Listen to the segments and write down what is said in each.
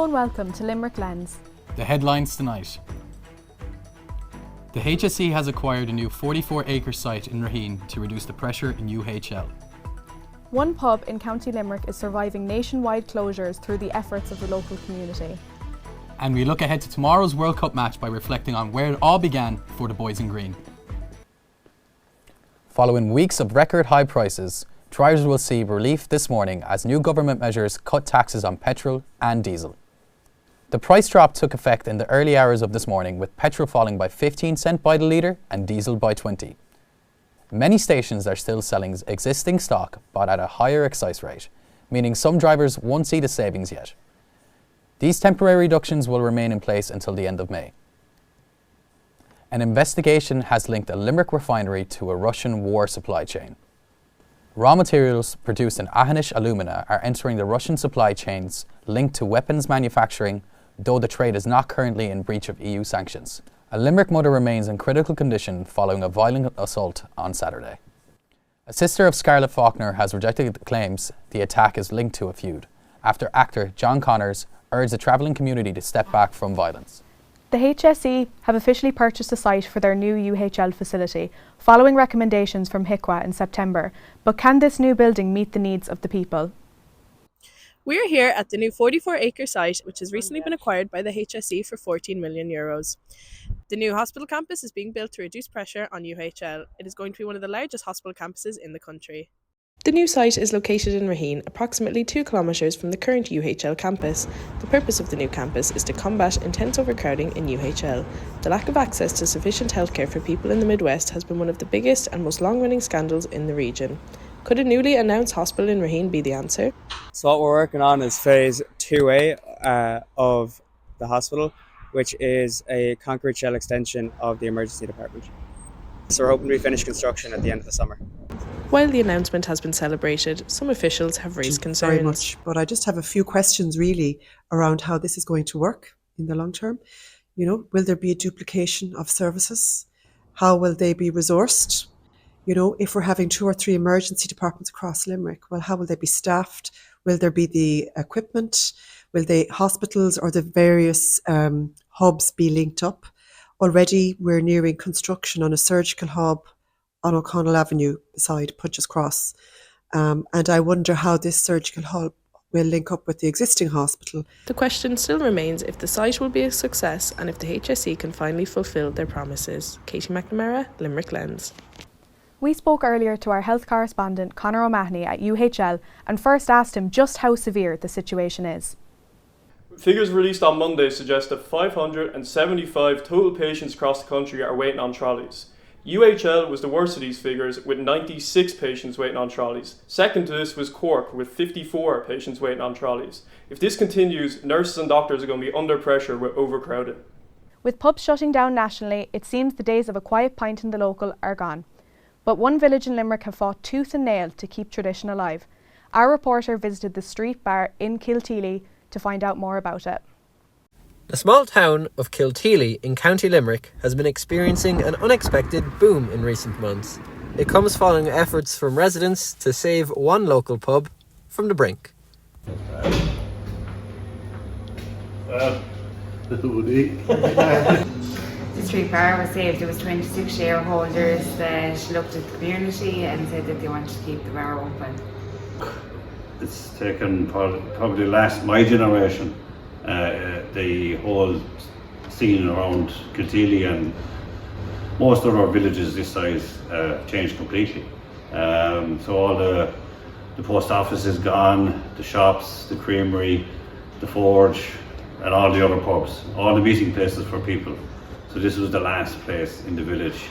Hello and welcome to Limerick Lens. The headlines tonight. The HSE has acquired a new 44-acre site in Raheen to reduce the pressure in UHL. One pub in County Limerick is surviving nationwide closures through the efforts of the local community. And we look ahead to tomorrow's World Cup match by reflecting on where it all began for the boys in green. Following weeks of record high prices, drivers will see relief this morning as new government measures cut taxes on petrol and diesel. The price drop took effect in the early hours of this morning, with petrol falling by 15 cents by the litre and diesel by 20. Many stations are still selling existing stock but at a higher excise rate, meaning some drivers won't see the savings yet. These temporary reductions will remain in place until the end of May. An investigation has linked a Limerick refinery to a Russian war supply chain. Raw materials produced in Aonghus alumina are entering the Russian supply chains linked to weapons manufacturing, though the trade is not currently in breach of EU sanctions. A Limerick mother remains in critical condition following a violent assault on Saturday. A sister of Scarlett Faulkner has rejected the claims the attack is linked to a feud, after actor John Connors urged the travelling community to step back from violence. The HSE have officially purchased a site for their new UHL facility, following recommendations from HICWA in September. But can this new building meet the needs of the people? We're here at the new 44-acre site, which has recently been acquired by the HSE for €14 million. The new hospital campus is being built to reduce pressure on UHL. It is going to be one of the largest hospital campuses in the country. The new site is located in Raheen, approximately 2 kilometres from the current UHL campus. The purpose of the new campus is to combat intense overcrowding in UHL. The lack of access to sufficient healthcare for people in the Midwest has been one of the biggest and most long-running scandals in the region. Could a newly announced hospital in Raheen be the answer? So what we're working on is phase 2A of the hospital, which is a concrete shell extension of the emergency department. So we're hoping to finish construction at the end of the summer. While the announcement has been celebrated, some officials have raised concerns. Very much, but I just have a few questions really around how this is going to work in the long term. You know, will there be a duplication of services? How will they be resourced? You know, if we're having 2 or 3 emergency departments across Limerick, well, how will they be staffed? Will there be the equipment? Will the hospitals or the various hubs be linked up? Already we're nearing construction on a surgical hub on O'Connell Avenue beside Punches Cross. And I wonder how this surgical hub will link up with the existing hospital. The question still remains if the site will be a success and if the HSE can finally fulfil their promises. Katie McNamara, Limerick Lens. We spoke earlier to our health correspondent Conor O'Mahony at UHL and first asked him just how severe the situation is. Figures released on Monday suggest that 575 total patients across the country are waiting on trolleys. UHL was the worst of these figures, with 96 patients waiting on trolleys. Second to this was Cork, with 54 patients waiting on trolleys. If this continues, nurses and doctors are going to be under pressure with overcrowding. With pubs shutting down nationally, it seems the days of a quiet pint in the local are gone. But one village in Limerick have fought tooth and nail to keep tradition alive. Our reporter visited the street bar in Kilteely to find out more about it. The small town of Kilteely in County Limerick has been experiencing an unexpected boom in recent months. It comes following efforts from residents to save one local pub from the brink. The street bar was saved. There was 26 shareholders that looked at the community and said that they wanted to keep the bar open. It's taken probably my generation, the whole scene around Kilteely and most of our villages this size changed completely. So all the post office is gone, the shops, the creamery, the forge, and all the other pubs, all the meeting places for people. So this was the last place in the village,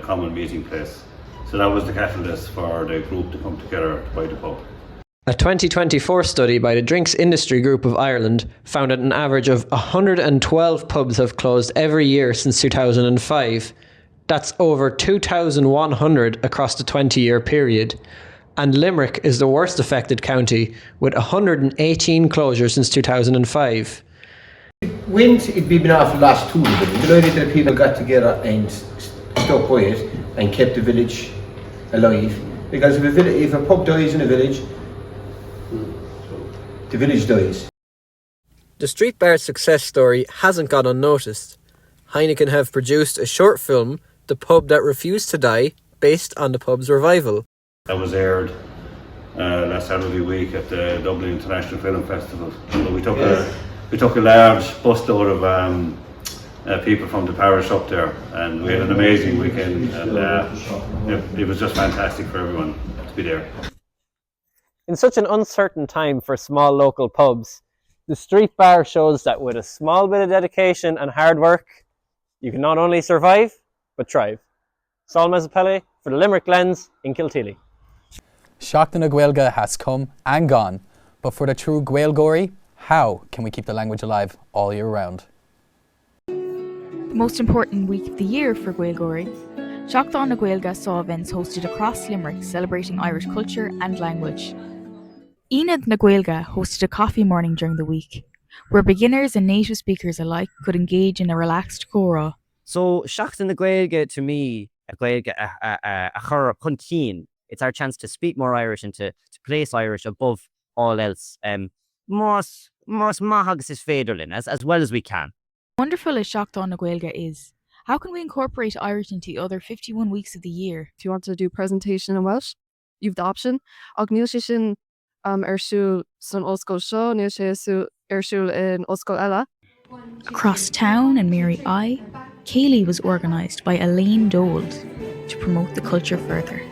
common meeting place. So that was the catalyst for the group to come together to buy the pub. A 2024 study by the Drinks Industry Group of Ireland found that an average of 112 pubs have closed every year since 2005. That's over 2,100 across the 20-year period. And Limerick is the worst affected county, with 118 closures since 2005. When it'd been off the last 2 years, the idea that people got together and stuck by it and kept the village alive. Because if a pub dies in a village, the village dies. The street bar success story hasn't gone unnoticed. Heineken have produced a short film, The Pub That Refused to Die, based on the pub's revival. That was aired last Saturday week at the Dublin International Film Festival. So we took a large busload of people from the parish up there, and we had an amazing weekend, and it was just fantastic for everyone to be there. In such an uncertain time for small local pubs, the street bar shows that with a small bit of dedication and hard work, you can not only survive, but thrive. Saul Mezzapelle for the Limerick Lens in Kilteely. Seachtain na Gaeilge has come and gone, but for the true Gaeilgeoirí, how can we keep the language alive all year round? The most important week of the year for Gaeilgeoirí, Seachtain na Gaeilge saw events hosted across Limerick celebrating Irish culture and language. Enid na Gaeilge hosted a coffee morning during the week, where beginners and native speakers alike could engage in a relaxed chora. So, Seachtain na Gaeilge, to me, a Gaeilge a chur puntín. It's our chance to speak more Irish and to place Irish above all else. Most mahagus is féidirlinn, as well as we can. Wonderful as Seachtain na Gaeilge is, how can we incorporate Irish into the other 51 weeks of the year? If you want to do presentation in Welsh, you've the option. Ag níl sé sin arsúil san osscoil seo, níl sé arsúil in osscoil eile. Across town in Mary I, Cahill was organised by Elaine Dold to promote the culture further.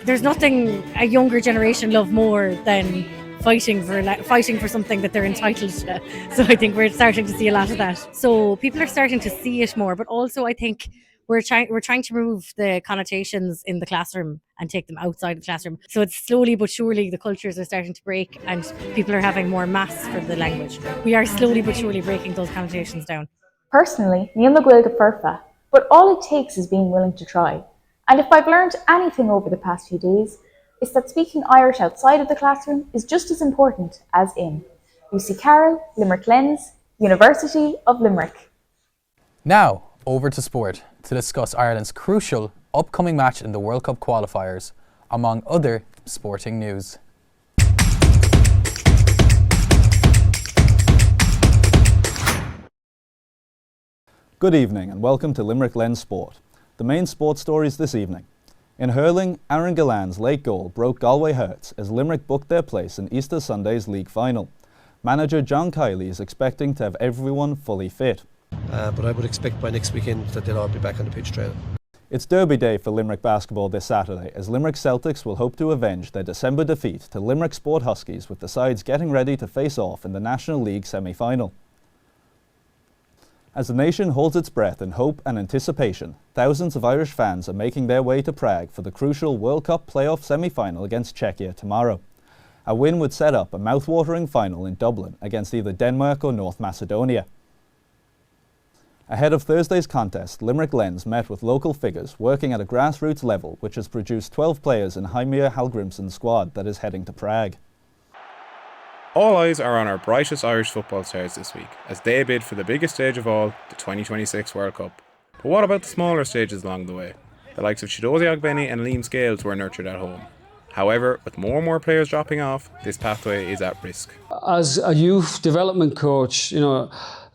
There's nothing a younger generation love more than fighting for something that they're entitled to. So I think we're starting to see a lot of that. So people are starting to see it more, but also I think we're trying to remove the connotations in the classroom and take them outside the classroom. So it's slowly but surely the cultures are starting to break and people are having more mass for the language. We are slowly but surely breaking those connotations down. Personally, níl na Gaeilge perfect, but all it takes is being willing to try. And if I've learned anything over the past few days, it's that speaking Irish outside of the classroom is just as important as in. Lucy Carroll, Limerick Lens, University of Limerick. Now, over to sport to discuss Ireland's crucial upcoming match in the World Cup qualifiers, among other sporting news. Good evening and welcome to Limerick Lens Sport. The main sports stories this evening. In hurling, Aaron Gillan's late goal broke Galway hearts as Limerick booked their place in Easter Sunday's league final. Manager John Kiely is expecting to have everyone fully fit. But I would expect by next weekend that they'll all be back on the pitch training. It's Derby Day for Limerick basketball this Saturday as Limerick Celtics will hope to avenge their December defeat to Limerick Sport Huskies, with the sides getting ready to face off in the National League semi-final. As the nation holds its breath in hope and anticipation, thousands of Irish fans are making their way to Prague for the crucial World Cup playoff semi-final against Czechia tomorrow. A win would set up a mouth-watering final in Dublin against either Denmark or North Macedonia. Ahead of Thursday's contest, Limerick Lens met with local figures working at a grassroots level, which has produced 12 players in Heimir Hallgrimsson's squad that is heading to Prague. All eyes are on our brightest Irish football stars this week, as they bid for the biggest stage of all, the 2026 World Cup. But what about the smaller stages along the way? The likes of Chidera Benny and Liam Scales were nurtured at home. However, with more and more players dropping off, this pathway is at risk. As a youth development coach,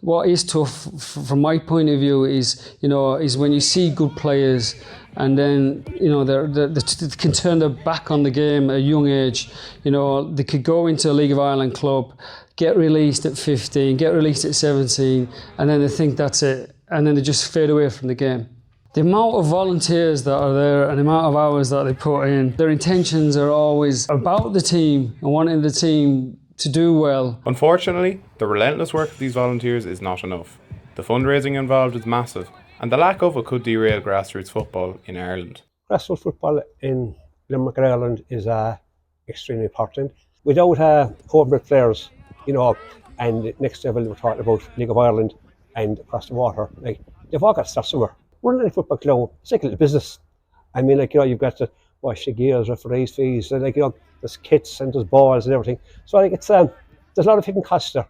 what is tough from my point of view is when you see good players and then they can turn their back on the game at a young age. They could go into a League of Ireland club, get released at 15, get released at 17, and then they think that's it, and then they just fade away from the game. The amount of volunteers that are there and the amount of hours that they put in, their intentions are always about the team and wanting the team to do well. Unfortunately, the relentless work of these volunteers is not enough. The fundraising involved is massive, and the lack of it could derail grassroots football in Ireland. Grassroots football in Limerick and Ireland is extremely important. Without corporate players, and next level we're talking about League of Ireland and across the water, they've all got to start somewhere. Running a football club, it's like a little business. You've got to wash the gears, referees' fees, and there's kits and there's balls and everything. So it's there's a lot of hidden costs there.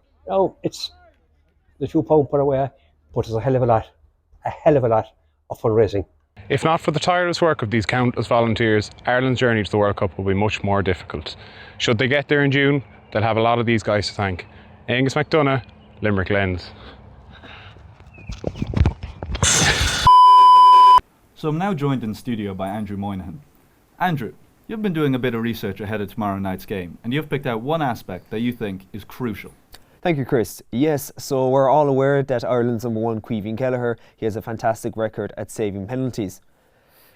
It's the £2 per away, but there's a hell of a lot of fundraising. If not for the tireless work of these countless volunteers, Ireland's journey to the World Cup will be much more difficult. Should they get there in June, they'll have a lot of these guys to thank. Aonghus McDonough, Limerick Lens. So I'm now joined in studio by Andrew Moynihan. Andrew, you've been doing a bit of research ahead of tomorrow night's game, and you've picked out one aspect that you think is crucial. Thank you, Chris. Yes, so we're all aware that Ireland's number one, Ciarain Rice, he has a fantastic record at saving penalties.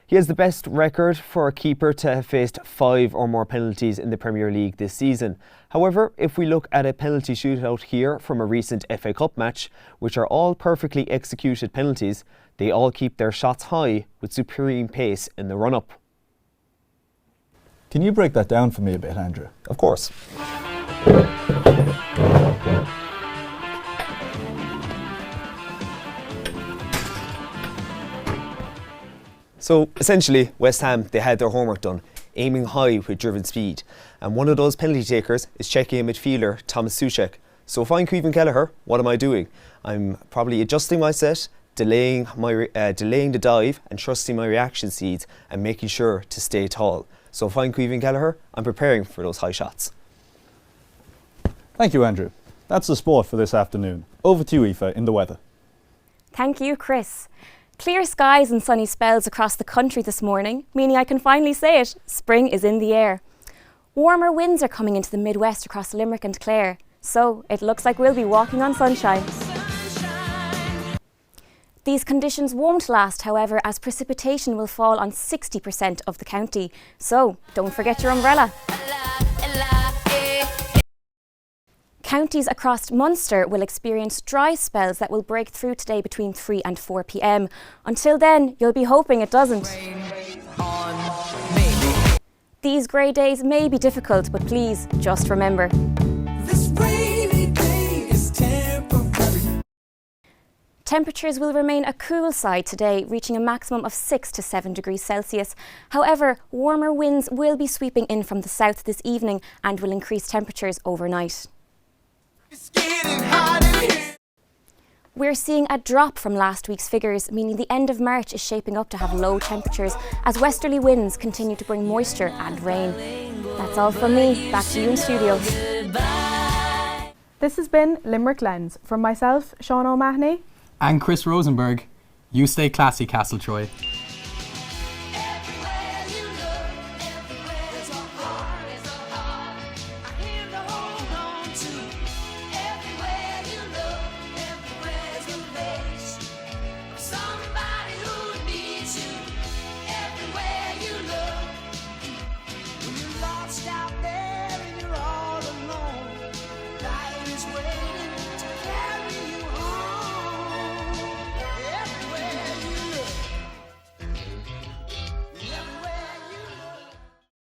He has the best record for a keeper to have faced 5 or more penalties in the Premier League this season. However, if we look at a penalty shootout here from a recent FA Cup match, which are all perfectly executed penalties, they all keep their shots high with supreme pace in the run-up. Can you break that down for me a bit, Andrew? Of course. So essentially, West Ham, they had their homework done, aiming high with driven speed. And one of those penalty takers is Czechia midfielder Thomas Souček. So if I'm Ciarain Rice, what am I doing? I'm probably adjusting my set, delaying the dive and trusting my reaction speeds and making sure to stay tall. So if I'm Ciarain Rice, I'm preparing for those high shots. Thank you, Andrew. That's the sport for this afternoon. Over to you, Aoife, in the weather. Thank you, Chris. Clear skies and sunny spells across the country this morning, meaning I can finally say it, spring is in the air. Warmer winds are coming into the Midwest across Limerick and Clare, so it looks like we'll be walking on sunshine. These conditions won't last, however, as precipitation will fall on 60% of the county, so don't forget your umbrella. Counties across Munster will experience dry spells that will break through today between 3 and 4 p.m. Until then, you'll be hoping it doesn't. These grey days may be difficult, but please, just remember. This rainy day is temporary. Temperatures will remain a cool side today, reaching a maximum of 6 to 7 degrees Celsius. However, warmer winds will be sweeping in from the south this evening and will increase temperatures overnight. We're seeing a drop from last week's figures, meaning the end of March is shaping up to have low temperatures as westerly winds continue to bring moisture and rain. That's all from me. Back to you in studio. This has been Limerick Lens. From myself, Shauna O'Mahony. And Chris Rosenberg. You stay classy, Castle Troy.